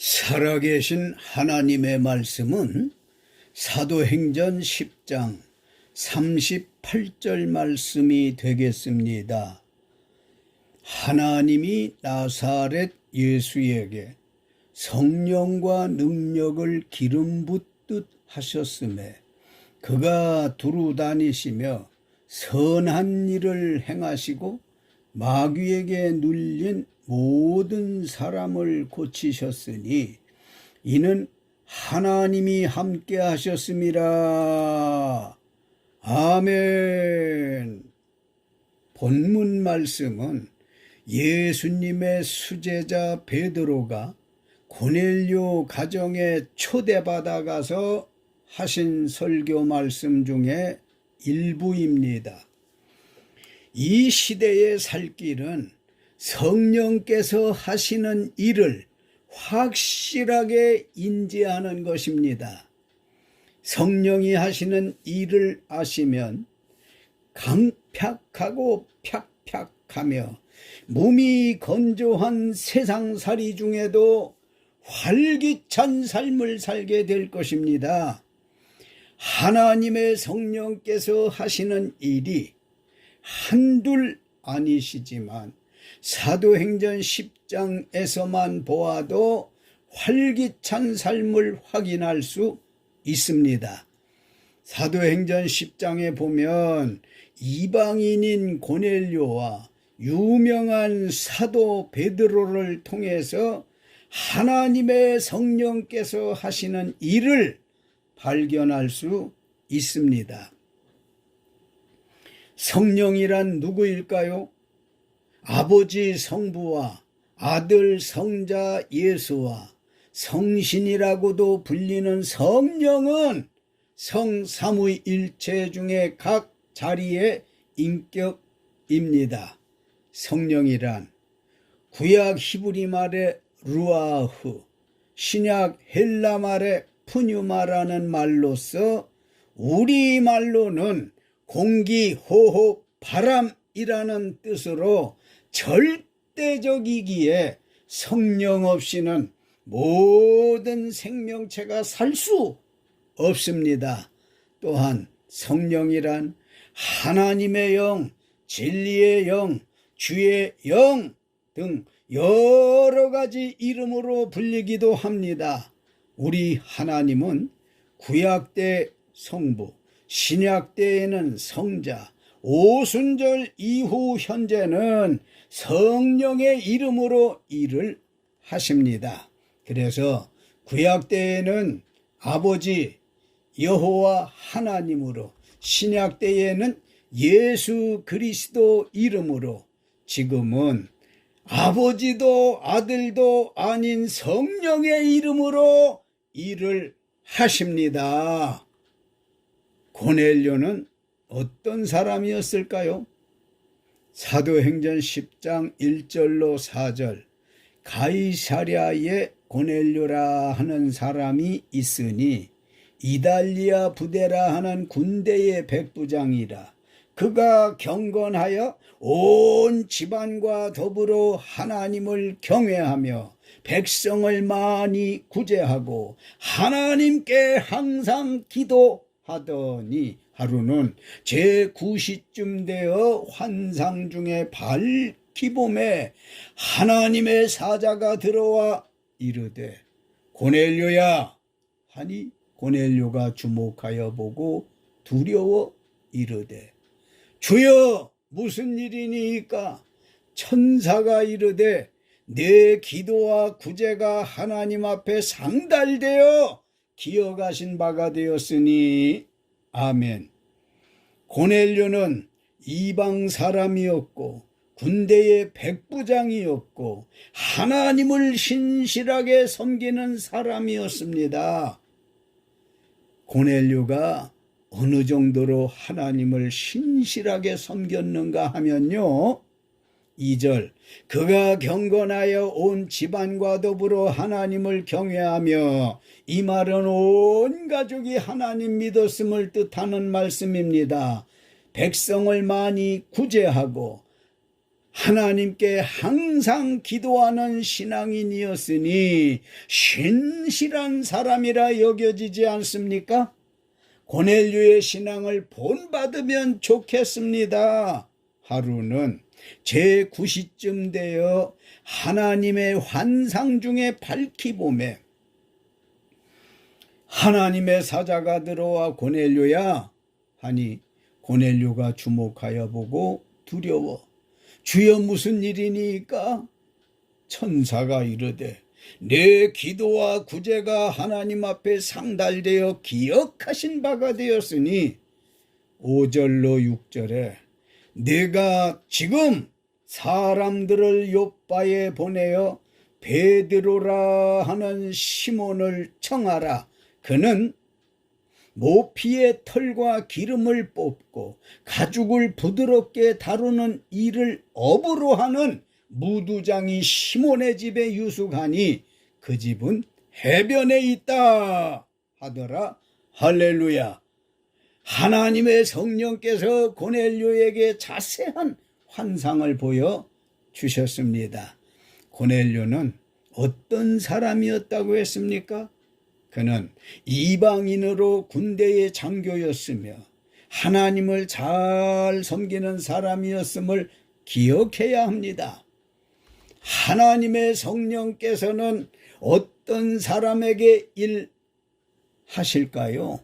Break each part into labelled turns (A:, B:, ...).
A: 살아계신 하나님의 말씀은 사도행전 10장 38절 말씀이 되겠습니다. 하나님이 나사렛 예수에게 성령과 능력을 기름 붓듯 하셨음에 그가 두루 다니시며 선한 일을 행하시고 마귀에게 눌린 모든 사람을 고치셨으니 이는 하나님이 함께 하셨음이라. 아멘. 본문 말씀은 예수님의 수제자 베드로가 고넬료 가정에 초대받아 가서 하신 설교 말씀 중에 일부입니다. 이 시대에 살 길은 성령께서 하시는 일을 확실하게 인지하는 것입니다. 성령이 하시는 일을 아시면 강팍하고 팍팍하며 몸이 건조한 세상살이 중에도 활기찬 삶을 살게 될 것입니다. 하나님의 성령께서 하시는 일이 한둘 아니시지만 사도행전 10장에서만 보아도 활기찬 삶을 확인할 수 있습니다. 사도행전 10장에 보면 이방인인 고넬료와 유명한 사도 베드로를 통해서 하나님의 성령께서 하시는 일을 발견할 수 있습니다. 성령이란 누구일까요? 아버지 성부와 아들 성자 예수와 성신이라고도 불리는 성령은 성삼위일체 중에 각 자리의 인격입니다. 성령이란 구약 히브리 말의 루아흐, 신약 헬라 말의 푸뉴마라는 말로서 우리말로는 공기, 호흡, 바람이라는 뜻으로 절대적이기에 성령 없이는 모든 생명체가 살 수 없습니다. 또한 성령이란 하나님의 영, 진리의 영, 주의 영 등 여러 가지 이름으로 불리기도 합니다. 우리 하나님은 구약 때 성부, 신약 때에는 성자, 오순절 이후 현재는 성령의 이름으로 일을 하십니다. 그래서 구약 때에는 아버지 여호와 하나님으로, 신약 때에는 예수 그리스도 이름으로, 지금은 아버지도 아들도 아닌 성령의 이름으로 일을 하십니다. 고넬료는 어떤 사람이었을까요? 사도행전 10장 1절로 4절 가이사랴에 고넬료라 하는 사람이 있으니 이달리아 부대라 하는 군대의 백부장이라. 그가 경건하여 온 집안과 더불어 하나님을 경외하며 백성을 많이 구제하고 하나님께 항상 기도하더니 하루는 제9시쯤 되어 환상 중에 밝히 봄에 하나님의 사자가 들어와 이르되 고넬료야 하니 고넬료가 주목하여 보고 두려워 이르되 주여 무슨 일이니까? 천사가 이르되 내 기도와 구제가 하나님 앞에 상달되어 기억하신 바가 되었으니 아멘. 고넬료는 이방 사람이었고 군대의 백부장이었고 하나님을 신실하게 섬기는 사람이었습니다. 고넬료가 어느 정도로 하나님을 신실하게 섬겼는가 하면요, 2절 그가 경건하여 온 집안과 더불어 하나님을 경외하며, 이 말은 온 가족이 하나님 믿었음을 뜻하는 말씀입니다. 백성을 많이 구제하고 하나님께 항상 기도하는 신앙인이었으니 신실한 사람이라 여겨지지 않습니까? 고넬료의 신앙을 본받으면 좋겠습니다. 하루는 제9시쯤 되어 하나님의 환상 중에 밝히 보매 하나님의 사자가 들어와 고넬료야 하니 고넬료가 주목하여 보고 두려워 주여 무슨 일이니까? 천사가 이르되 내 기도와 구제가 하나님 앞에 상달되어 기억하신 바가 되었으니 5절로 6절에 내가 지금 사람들을 요바에 보내어 베드로라 하는 시몬을 청하라. 그는 모피의 털과 기름을 뽑고 가죽을 부드럽게 다루는 일을 업으로 하는 무두장이 시몬의 집에 유숙하니 그 집은 해변에 있다 하더라. 할렐루야. 하나님의 성령께서 고넬료에게 자세한 환상을 보여 주셨습니다. 고넬료는 어떤 사람이었다고 했습니까? 그는 이방인으로 군대의 장교였으며 하나님을 잘 섬기는 사람이었음을 기억해야 합니다. 하나님의 성령께서는 어떤 사람에게 일하실까요?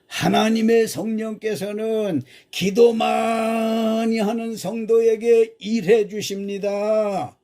A: 하나님의 성령께서는 기도 많이 하는 성도에게 일해 주십니다.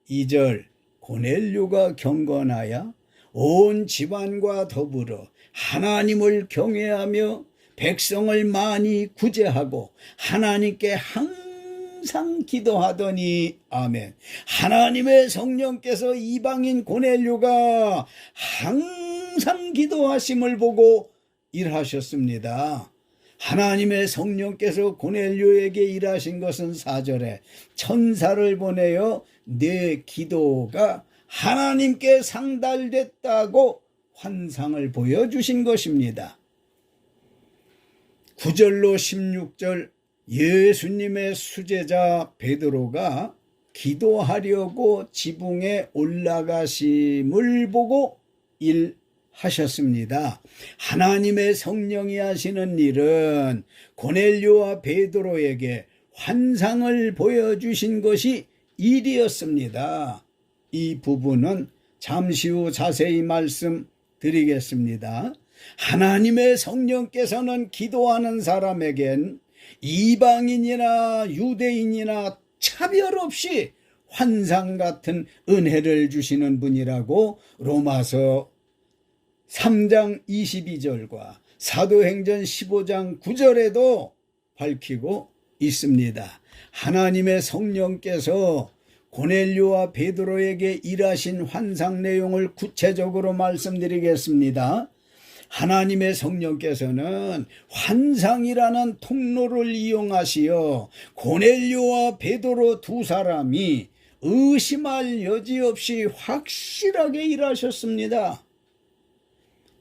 A: 2절 고넬료가 경건하여 온 집안과 더불어 하나님을 경외하며 백성을 많이 구제하고 하나님께 항상 기도하더니 아멘. 하나님의 성령께서 이방인 고넬료가 항상 기도하심을 보고 일하셨습니다. 하나님의 성령께서 고넬료에게 일하신 것은 4절에 천사를 보내어 내 기도가 하나님께 상달됐다고 환상을 보여주신 것입니다. 9절로 16절 예수님의 수제자 베드로가 기도하려고 지붕에 올라가심을 보고 일하셨습니다. 하나님의 성령이 하시는 일은 고넬료와 베드로에게 환상을 보여주신 것이 일이었습니다. 이 부분은 잠시 후 자세히 말씀드리겠습니다. 하나님의 성령께서는 기도하는 사람에겐 이방인이나 유대인이나 차별 없이 환상 같은 은혜를 주시는 분이라고 로마서 3장 22절과 사도행전 15장 9절에도 밝히고 있습니다. 하나님의 성령께서 고넬료와 베드로에게 일하신 환상 내용을 구체적으로 말씀드리겠습니다. 하나님의 성령께서는 환상이라는 통로를 이용하시어 고넬료와 베드로 두 사람이 의심할 여지 없이 확실하게 일하셨습니다.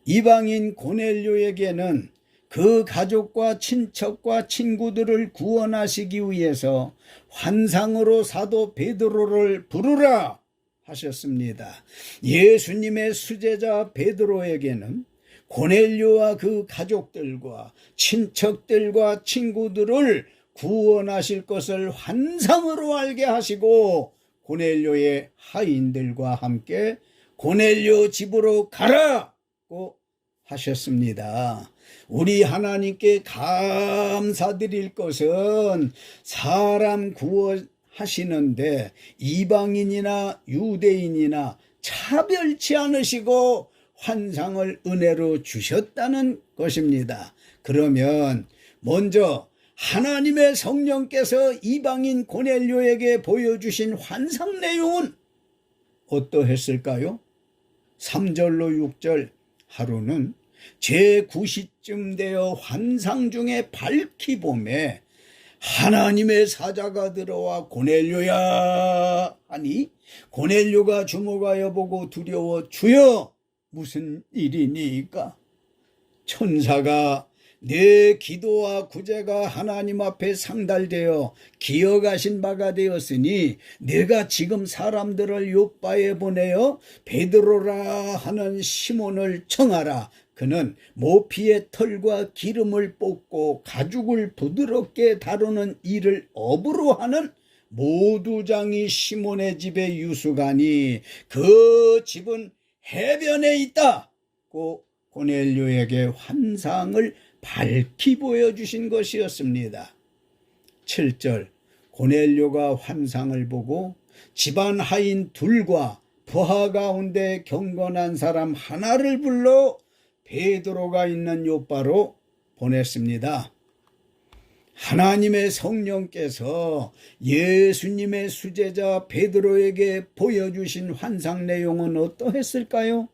A: 이방인 고넬료에게는 그 가족과 친척과 친구들을 구원하시기 위해서 환상으로 사도 베드로를 부르라 하셨습니다. 예수님의 수제자 베드로에게는 고넬료와 그 가족들과 친척들과 친구들을 구원하실 것을 환상으로 알게 하시고 고넬료의 하인들과 함께 고넬료 집으로 가라고 하셨습니다. 우리 하나님께 감사드릴 것은 사람 구원하시는데 이방인이나 유대인이나 차별치 않으시고 환상을 은혜로 주셨다는 것입니다. 그러면 먼저 하나님의 성령께서 이방인 고넬료에게 보여주신 환상 내용은 어떠했을까요? 3절로 6절 하루는 제9시쯤 되어 환상 중에 밝히 보매 하나님의 사자가 들어와 고넬료야 하니 고넬료가 주목하여 보고 두려워 주여 무슨 일이니까? 천사가 내 기도와 구제가 하나님 앞에 상달되어 기억하신 바가 되었으니 내가 지금 사람들을 요바에 보내어 베드로라 하는 시몬을 청하라. 그는 모피의 털과 기름을 뽑고 가죽을 부드럽게 다루는 일을 업으로 하는 모두장이 시몬의 집에 유숙하니 그 집은 해변에 있다고 고넬료에게 환상을 밝히 보여주신 것이었습니다. 7절 고넬료가 환상을 보고 집안 하인 둘과 부하 가운데 경건한 사람 하나를 불러 베드로가 있는 요바로 보냈습니다. 하나님의 성령께서 예수님의 수제자 베드로에게 보여주신 환상 내용은 어떠했을까요?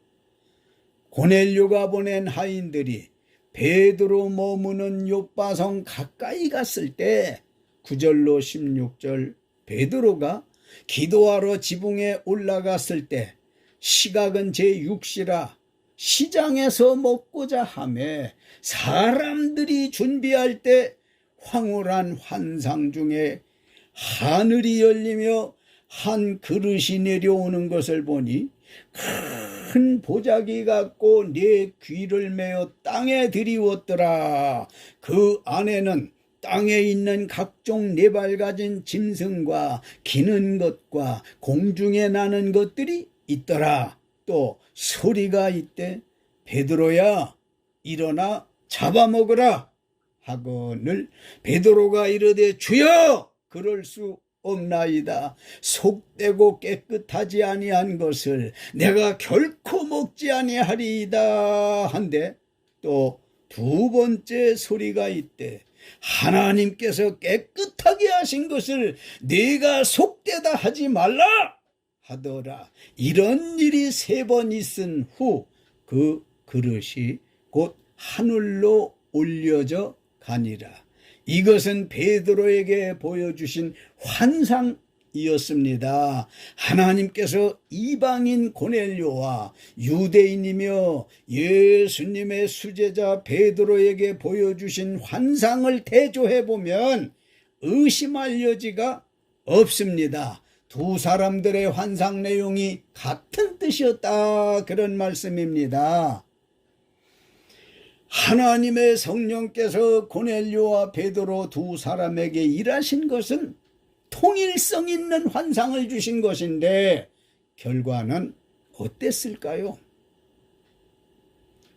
A: 고넬료가 보낸 하인들이 베드로 머무는 요바성 가까이 갔을 때 9절로 16절 베드로가 기도하러 지붕에 올라갔을 때 시각은 제6시라 시장에서 먹고자 하매 사람들이 준비할 때 황홀한 환상 중에 하늘이 열리며 한 그릇이 내려오는 것을 보니 큰 보자기 같고 내 귀를 메어 땅에 들이웠더라. 그 안에는 땅에 있는 각종 네발 가진 짐승과 기는 것과 공중에 나는 것들이 있더라. 또 소리가 있대 베드로야 일어나 잡아먹으라 하거늘 베드로가 이르되 주여 그럴 수 없나이다. 속되고 깨끗하지 아니한 것을 내가 결코 먹지 아니하리이다 한데 또 두 번째 소리가 있대 하나님께서 깨끗하게 하신 것을 네가 속되다 하지 말라 하더라. 이런 일이 3번 있은 후 그 그릇이 곧 하늘로 올려져 가니라. 이것은 베드로에게 보여주신 환상이었습니다. 하나님께서 이방인 고넬료와 유대인이며 예수님의 수제자 베드로에게 보여주신 환상을 대조해보면 의심할 여지가 없습니다. 두 사람들의 환상 내용이 같은 뜻이었다 그런 말씀입니다. 하나님의 성령께서 고넬료와 베드로 두 사람에게 일하신 것은 통일성 있는 환상을 주신 것인데 결과는 어땠을까요?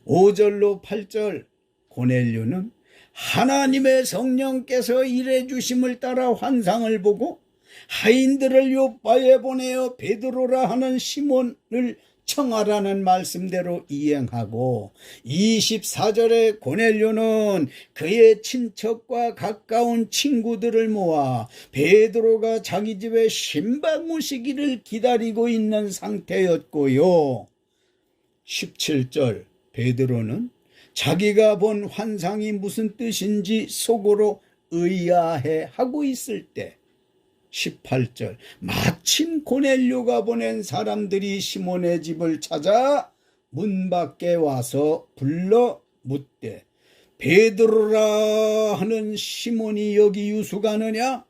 A: 5절로 8절 고넬료는 하나님의 성령께서 일해 주심을 따라 환상을 보고 하인들을 요바에 보내어 베드로라 하는 시몬을 청하라는 말씀대로 이행하고 24절에 고넬료는 그의 친척과 가까운 친구들을 모아 베드로가 자기 집에 신방 오시기를 기다리고 있는 상태였고요. 17절 베드로는 자기가 본 환상이 무슨 뜻인지 속으로 의아해하고 있을 때 18절 마침 고넬료가 보낸 사람들이 시몬의 집을 찾아 문 밖에 와서 불러 묻되 베드로라 하는 시몬이 여기 유숙하느냐?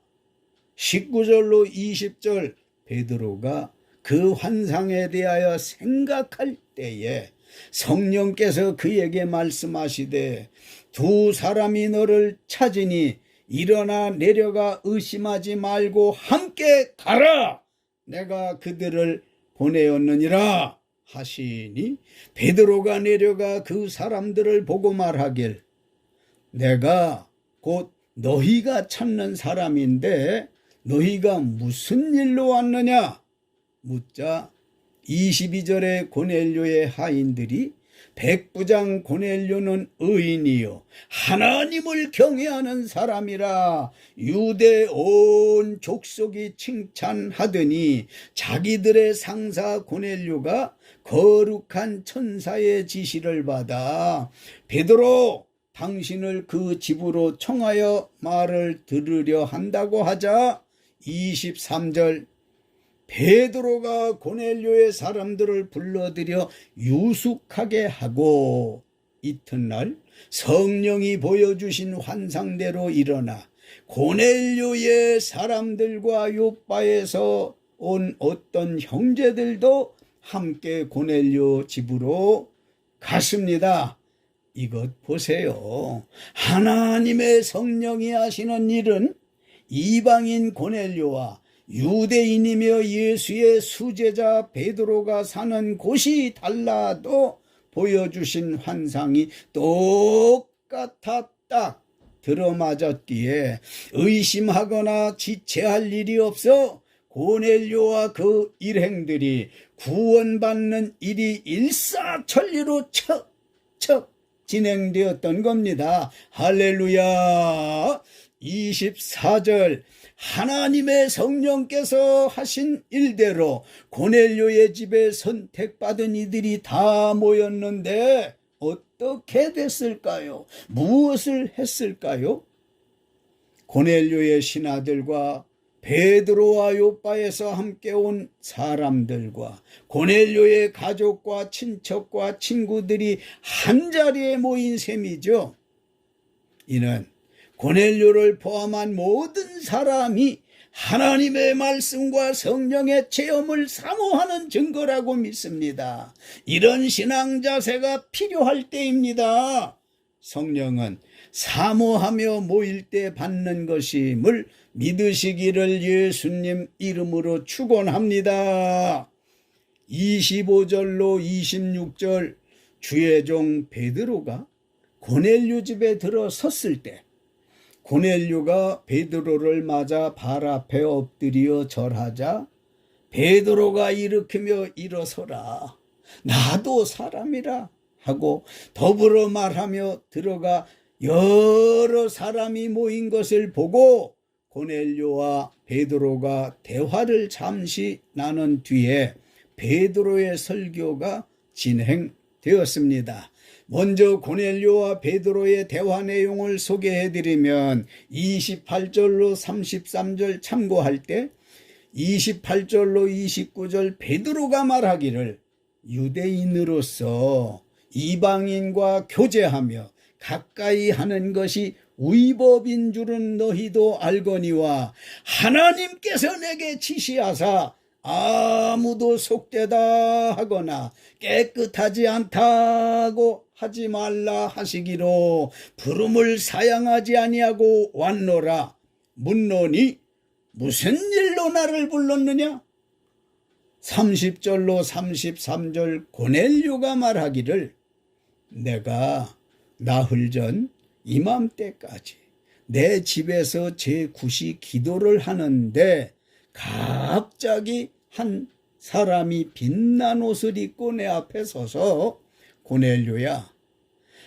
A: 19절로 20절 베드로가 그 환상에 대하여 생각할 때에 성령께서 그에게 말씀하시되 두 사람이 너를 찾으니 일어나 내려가 의심하지 말고 함께 가라. 내가 그들을 보내었느니라 하시니 베드로가 내려가 그 사람들을 보고 말하길 내가 곧 너희가 찾는 사람인데 너희가 무슨 일로 왔느냐 묻자 22절에 고넬료의 하인들이 백부장 고넬료는 의인이요 하나님을 경외하는 사람이라 유대 온 족속이 칭찬하더니 자기들의 상사 고넬료가 거룩한 천사의 지시를 받아 베드로 당신을 그 집으로 청하여 말을 들으려 한다고 하자 23절 베드로가 고넬료의 사람들을 불러들여 유숙하게 하고 이튿날 성령이 보여주신 환상대로 일어나 고넬료의 사람들과 요바에서 온 어떤 형제들도 함께 고넬료 집으로 갔습니다. 이것 보세요. 하나님의 성령이 하시는 일은 이방인 고넬료와 유대인이며 예수의 수제자 베드로가 사는 곳이 달라도 보여주신 환상이 똑같아 딱 들어맞았기에 의심하거나 지체할 일이 없어 고넬료와 그 일행들이 구원받는 일이 일사천리로 척척 진행되었던 겁니다. 할렐루야. 24절 하나님의 성령께서 하신 일대로 고넬료의 집에 선택받은 이들이 다 모였는데 어떻게 됐을까요? 무엇을 했을까요? 고넬료의 신하들과 베드로와 요바에서 함께 온 사람들과 고넬료의 가족과 친척과 친구들이 한자리에 모인 셈이죠. 이는 고넬료를 포함한 모든 사람이 하나님의 말씀과 성령의 체험을 사모하는 증거라고 믿습니다. 이런 신앙 자세가 필요할 때입니다. 성령은 사모하며 모일 때 받는 것임을 믿으시기를 예수님 이름으로 축원합니다. 25절로 26절 주의 종 베드로가 고넬료 집에 들어섰을 때 고넬료가 베드로를 맞아 발 앞에 엎드려 절하자 베드로가 일으키며 일어서라 나도 사람이라 하고 더불어 말하며 들어가 여러 사람이 모인 것을 보고 고넬료와 베드로가 대화를 잠시 나눈 뒤에 베드로의 설교가 진행되었습니다. 먼저 고넬료와 베드로의 대화 내용을 소개해드리면 28절로 33절 참고할 때 28절로 29절 베드로가 말하기를 유대인으로서 이방인과 교제하며 가까이 하는 것이 위법인 줄은 너희도 알거니와 하나님께서 내게 지시하사 아무도 속되다 하거나 깨끗하지 않다고 하지 말라 하시기로 부름을 사양하지 아니하고 왔노라. 묻노니 무슨 일로 나를 불렀느냐? 30절로 33절 고넬료가 말하기를 내가 나흘 전 이맘때까지 내 집에서 제9시 기도를 하는데 갑자기 한 사람이 빛난 옷을 입고 내 앞에 서서 고넬료야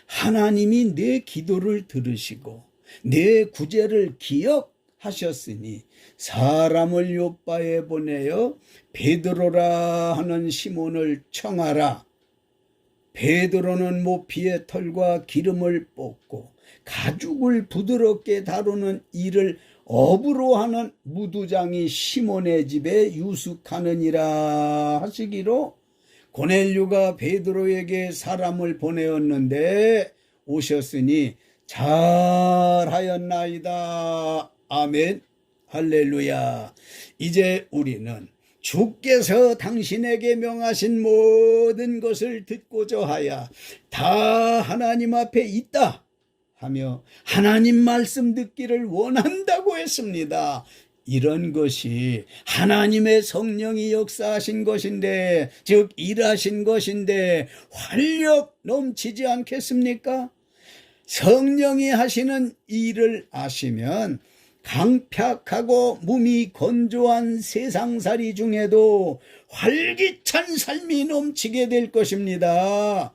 A: 하나님이 내 기도를 들으시고 내 구제를 기억하셨으니 사람을 요바에 보내어 베드로라 하는 시몬을 청하라. 베드로는 모피의 털과 기름을 뽑고 가죽을 부드럽게 다루는 일을 업으로 하는 무두장이 시몬의 집에 유숙하느니라 하시기로 고넬료가 베드로에게 사람을 보내었는데 오셨으니 잘하였나이다. 아멘. 할렐루야. 이제 우리는 주께서 당신에게 명하신 모든 것을 듣고자 하여 다 하나님 앞에 있다 하며 하나님 말씀 듣기를 원한다고 했습니다. 이런 것이 하나님의 성령이 역사하신 것인데 즉 일하신 것인데 활력 넘치지 않겠습니까? 성령이 하시는 일을 아시면 강팍하고 몸이 건조한 세상살이 중에도 활기찬 삶이 넘치게 될 것입니다.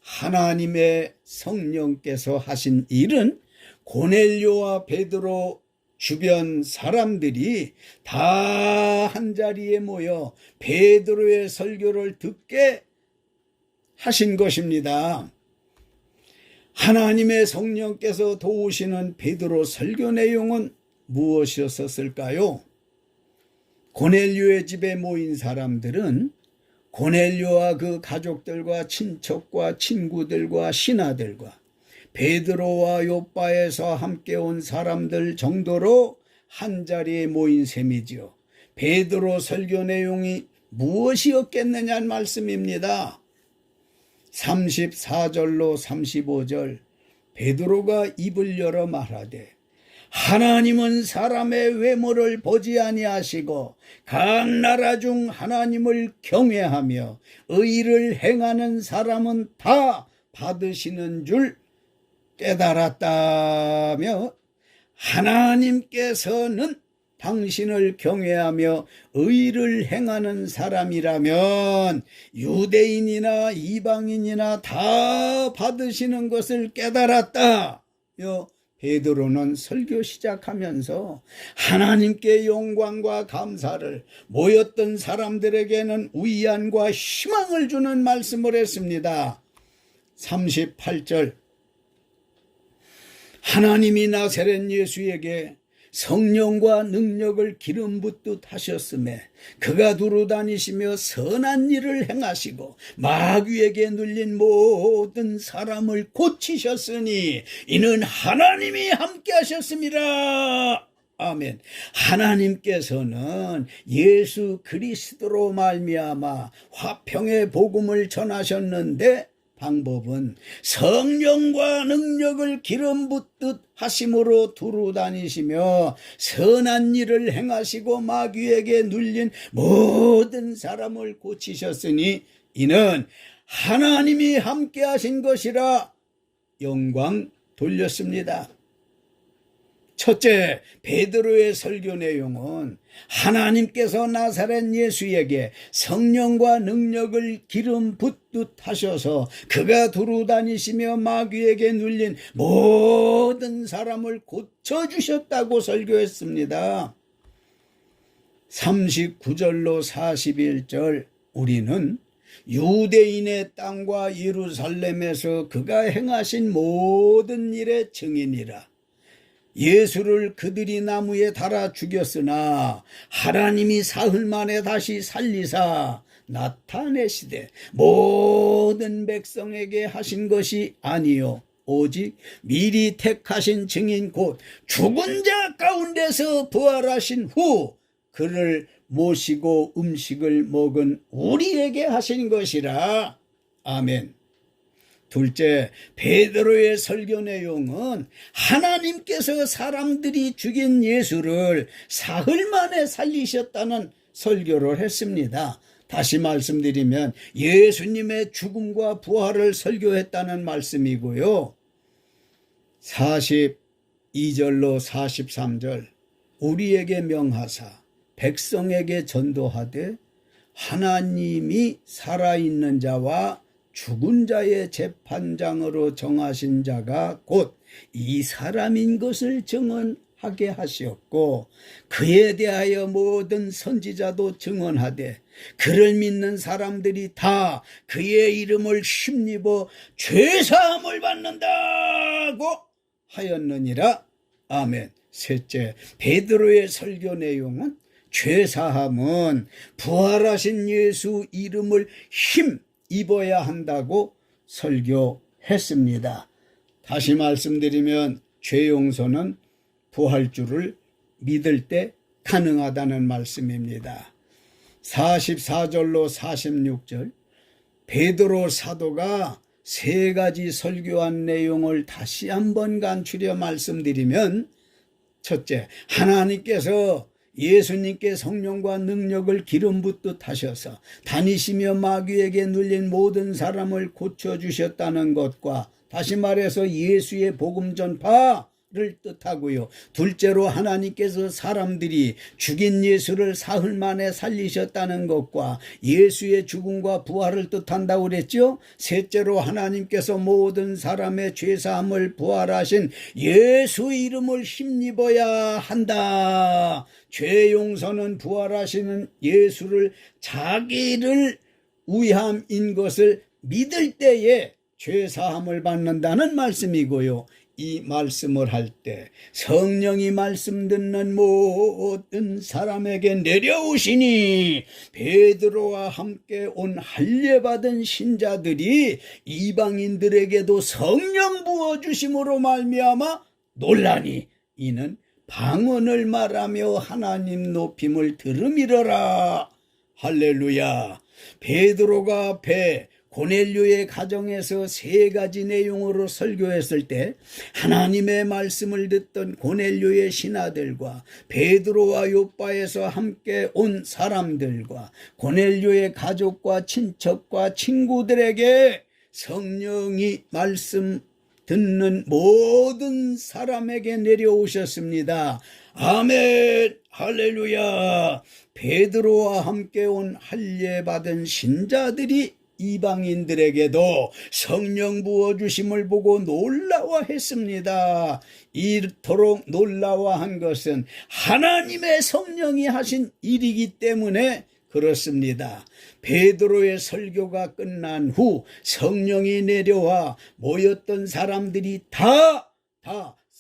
A: 하나님의 성령께서 하신 일은 고넬료와 베드로 주변 사람들이 다 한자리에 모여 베드로의 설교를 듣게 하신 것입니다. 하나님의 성령께서 도우시는 베드로 설교 내용은 무엇이었을까요? 고넬료의 집에 모인 사람들은 고넬료와 그 가족들과 친척과 친구들과 신하들과 베드로와 요바에서 함께 온 사람들 정도로 한자리에 모인 셈이지요. 베드로 설교 내용이 무엇이었겠느냐는 말씀입니다. 34절로 35절 베드로가 입을 열어 말하되 하나님은 사람의 외모를 보지 아니하시고 각 나라 중 하나님을 경외하며 의를 행하는 사람은 다 받으시는 줄 깨달았다며, 하나님께서는 당신을 경외하며 의를 행하는 사람이라면 유대인이나 이방인이나 다 받으시는 것을 깨달았다며 베드로는 설교 시작하면서 하나님께 영광과 감사를, 모였던 사람들에게는 위안과 희망을 주는 말씀을 했습니다. 38절 하나님이 나사렛 예수에게 성령과 능력을 기름 붓듯 하셨음에 그가 두루 다니시며 선한 일을 행하시고 마귀에게 눌린 모든 사람을 고치셨으니 이는 하나님이 함께 하셨습니다. 아멘. 하나님께서는 예수 그리스도로 말미암아 화평의 복음을 전하셨는데 방법은 성령과 능력을 기름 붓듯 하심으로 두루 다니시며 선한 일을 행하시고 마귀에게 눌린 모든 사람을 고치셨으니 이는 하나님이 함께 하신 것이라 영광 돌렸습니다. 첫째, 베드로의 설교 내용은 하나님께서 나사렛 예수에게 성령과 능력을 기름 붓듯 하셔서 그가 두루 다니시며 마귀에게 눌린 모든 사람을 고쳐주셨다고 설교했습니다. 39절로 41절 우리는 유대인의 땅과 예루살렘에서 그가 행하신 모든 일의 증인이라. 예수를 그들이 나무에 달아 죽였으나 하나님이 사흘 만에 다시 살리사 나타내시되 모든 백성에게 하신 것이 아니요 오직 미리 택하신 증인 곧 죽은 자 가운데서 부활하신 후 그를 모시고 음식을 먹은 우리에게 하신 것이라. 아멘. 둘째, 베드로의 설교 내용은 하나님께서 사람들이 죽인 예수를 사흘 만에 살리셨다는 설교를 했습니다. 다시 말씀드리면 예수님의 죽음과 부활을 설교했다는 말씀이고요. 42절로 43절 우리에게 명하사 백성에게 전도하되 하나님이 살아있는 자와 죽은 자의 재판장으로 정하신 자가 곧 이 사람인 것을 증언하게 하시었고 그에 대하여 모든 선지자도 증언하되 그를 믿는 사람들이 다 그의 이름을 힘입어 죄사함을 받는다고 하였느니라. 아멘. 셋째, 베드로의 설교 내용은 죄사함은 부활하신 예수 이름을 입어야 한다고 설교했습니다. 다시 말씀드리면 죄 용서는 부활주를 믿을 때 가능하다는 말씀입니다. 44절로 46절 베드로 사도가 세 가지 설교한 내용을 다시 한번 간추려 말씀드리면 첫째, 하나님께서 예수님께 성령과 능력을 기름 붓듯 하셔서 다니시며 마귀에게 눌린 모든 사람을 고쳐주셨다는 것과 다시 말해서 예수의 복음 전파를 뜻하고요. 둘째로 하나님께서 사람들이 죽인 예수를 사흘 만에 살리셨다는 것과 예수의 죽음과 부활을 뜻한다고 그랬죠. 셋째로 하나님께서 모든 사람의 죄사함을 부활하신 예수 이름을 힘입어야 한다. 죄 용서는 부활하시는 예수를 자기를 위함인 것을 믿을 때에 죄사함을 받는다는 말씀이고요. 이 말씀을 할 때 성령이 말씀 듣는 모든 사람에게 내려오시니 베드로와 함께 온 할례받은 신자들이 이방인들에게도 성령 부어주심으로 말미암아 놀라니 이는 방언을 말하며 하나님 높임을 들음이러라. 할렐루야. 베드로가 앞에 고넬료의 가정에서 3가지 내용으로 설교했을 때 하나님의 말씀을 듣던 고넬료의 신하들과 베드로와 욥바에서 함께 온 사람들과 고넬료의 가족과 친척과 친구들에게 성령이 말씀 듣는 모든 사람에게 내려오셨습니다. 아멘. 할렐루야. 베드로와 함께 온 할례받은 신자들이 이방인들에게도 성령 부어주심을 보고 놀라워했습니다. 이토록 놀라워한 것은 하나님의 성령이 하신 일이기 때문에 그렇습니다. 베드로의 설교가 끝난 후 성령이 내려와 모였던 사람들이 다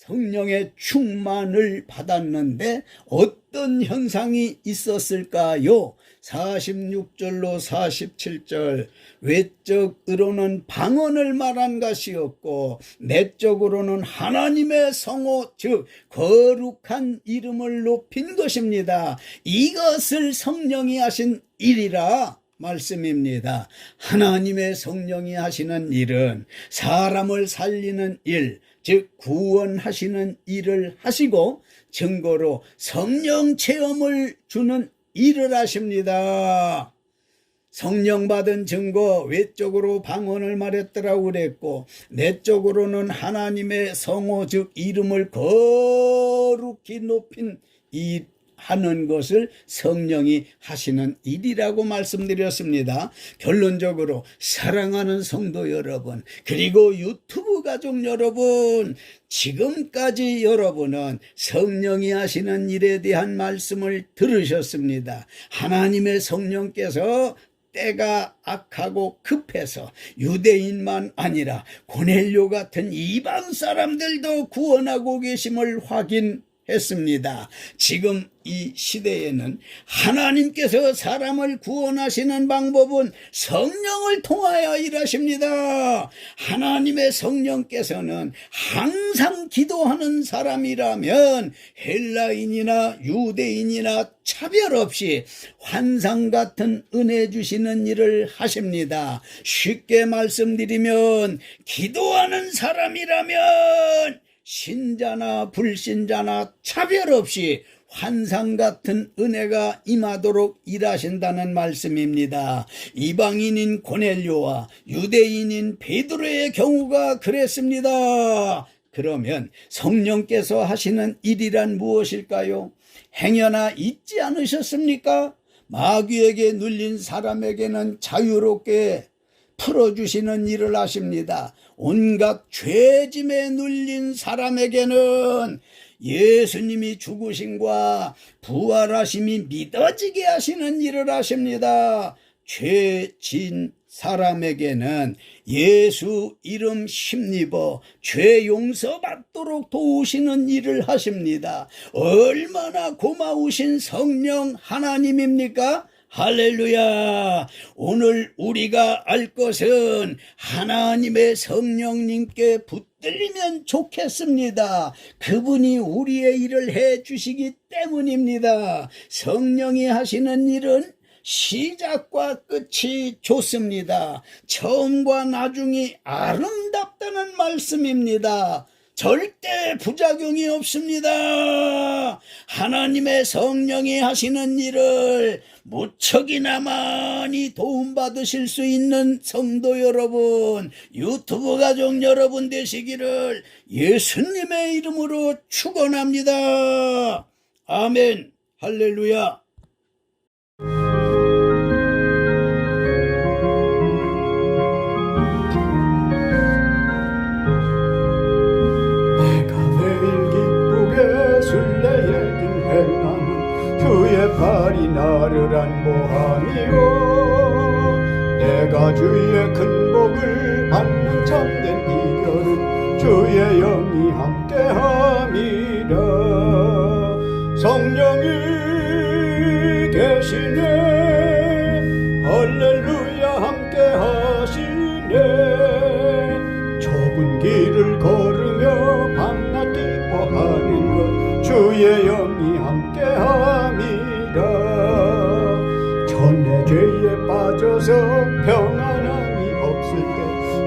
A: 성령의 충만을 받았는데 어떤 현상이 있었을까요? 46절로 47절 외적으로는 방언을 말한 것이었고 내적으로는 하나님의 성호 즉 거룩한 이름을 높인 것입니다. 이것을 성령이 하신 일이라 말씀입니다. 하나님의 성령이 하시는 일은 사람을 살리는 일 즉 구원하시는 일을 하시고 증거로 성령 체험을 주는 일을 하십니다. 성령 받은 증거 외적으로 방언을 말했더라고 그랬고 내적으로는 하나님의 성호 즉 이름을 거룩히 높인 일 하는 것을 성령이 하시는 일이라고 말씀드렸습니다. 결론적으로 사랑하는 성도 여러분 그리고 유튜브 가족 여러분 지금까지 여러분은 성령이 하시는 일에 대한 말씀을 들으셨습니다. 하나님의 성령께서 때가 악하고 급해서 유대인만 아니라 고넬료 같은 이방 사람들도 구원하고 계심을 확인했습니다. 지금 이 시대에는 하나님께서 사람을 구원하시는 방법은 성령을 통하여 일하십니다. 하나님의 성령께서는 항상 기도하는 사람이라면 헬라인이나 유대인이나 차별 없이 환상 같은 은혜 주시는 일을 하십니다. 쉽게 말씀드리면 기도하는 사람이라면 신자나 불신자나 차별 없이 환상 같은 은혜가 임하도록 일하신다는 말씀입니다. 이방인인 고넬료와 유대인인 베드로의 경우가 그랬습니다. 그러면 성령께서 하시는 일이란 무엇일까요? 행여나 잊지 않으셨습니까? 마귀에게 눌린 사람에게는 자유롭게 풀어주시는 일을 하십니다. 온갖 죄짐에 눌린 사람에게는 예수님이 죽으심과 부활하심이 믿어지게 하시는 일을 하십니다. 죄진 사람에게는 예수 이름 힘입어 죄 용서받도록 도우시는 일을 하십니다. 얼마나 고마우신 성령 하나님입니까? 할렐루야. 오늘 우리가 알 것은 하나님의 성령님께 붙들리면 좋겠습니다. 그분이 우리의 일을 해 주시기 때문입니다. 성령이 하시는 일은 시작과 끝이 좋습니다. 처음과 나중이 아름답다는 말씀입니다. 절대 부작용이 없습니다. 하나님의 성령이 하시는 일을 무척이나 많이 도움받으실 수 있는 성도 여러분, 유튜브 가족 여러분 되시기를 예수님의 이름으로 축원합니다. 아멘. 할렐루야.
B: 발이 나를 안보함이요 내가 주의 큰 복을 받는 참된 비결은 주의 영이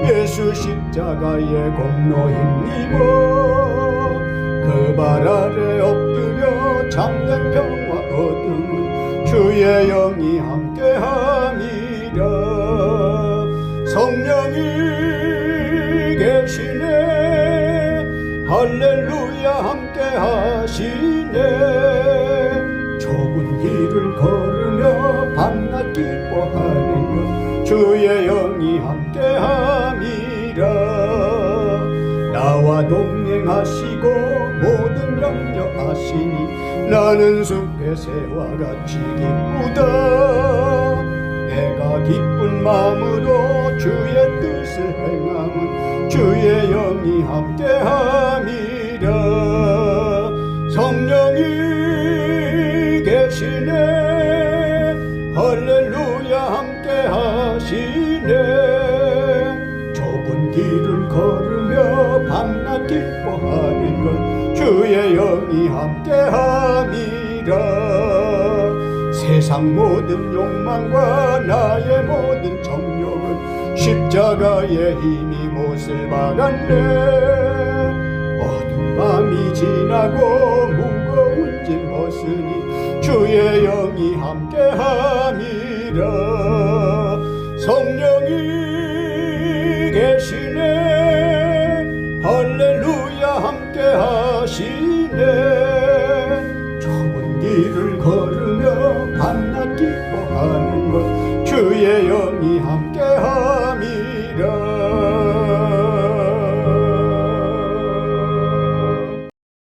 B: 예수 십자가의 공로 힘입어 그 발 아래 엎드려 참된 평화 얻음은 주의 영이 함께함이라. 성령이 계시네 할렐루야 함께하시네. 좁은 길을 걸으며 밤낮 기뻐하는 것 주의 영이 함께함이라. 나와 동행하시고 모든 염려하시니 나는 숲의 새와 같이 기쁘다. 내가 기쁜 마음으로 주의 뜻을 행함은 주의 영이 함께함이라. 성령이 계시네 할렐루야 함께하시네. 좁은 길을 걸으며 밤낮 기뻐하는 것 주의 영이 함께함이라. 세상 모든 욕망과 나의 모든 정욕은 십자가의 힘이 못을 박았네. 어두운 밤이 지나고 무거운 짐 벗으니 주의 영이 함께함이라. 성령이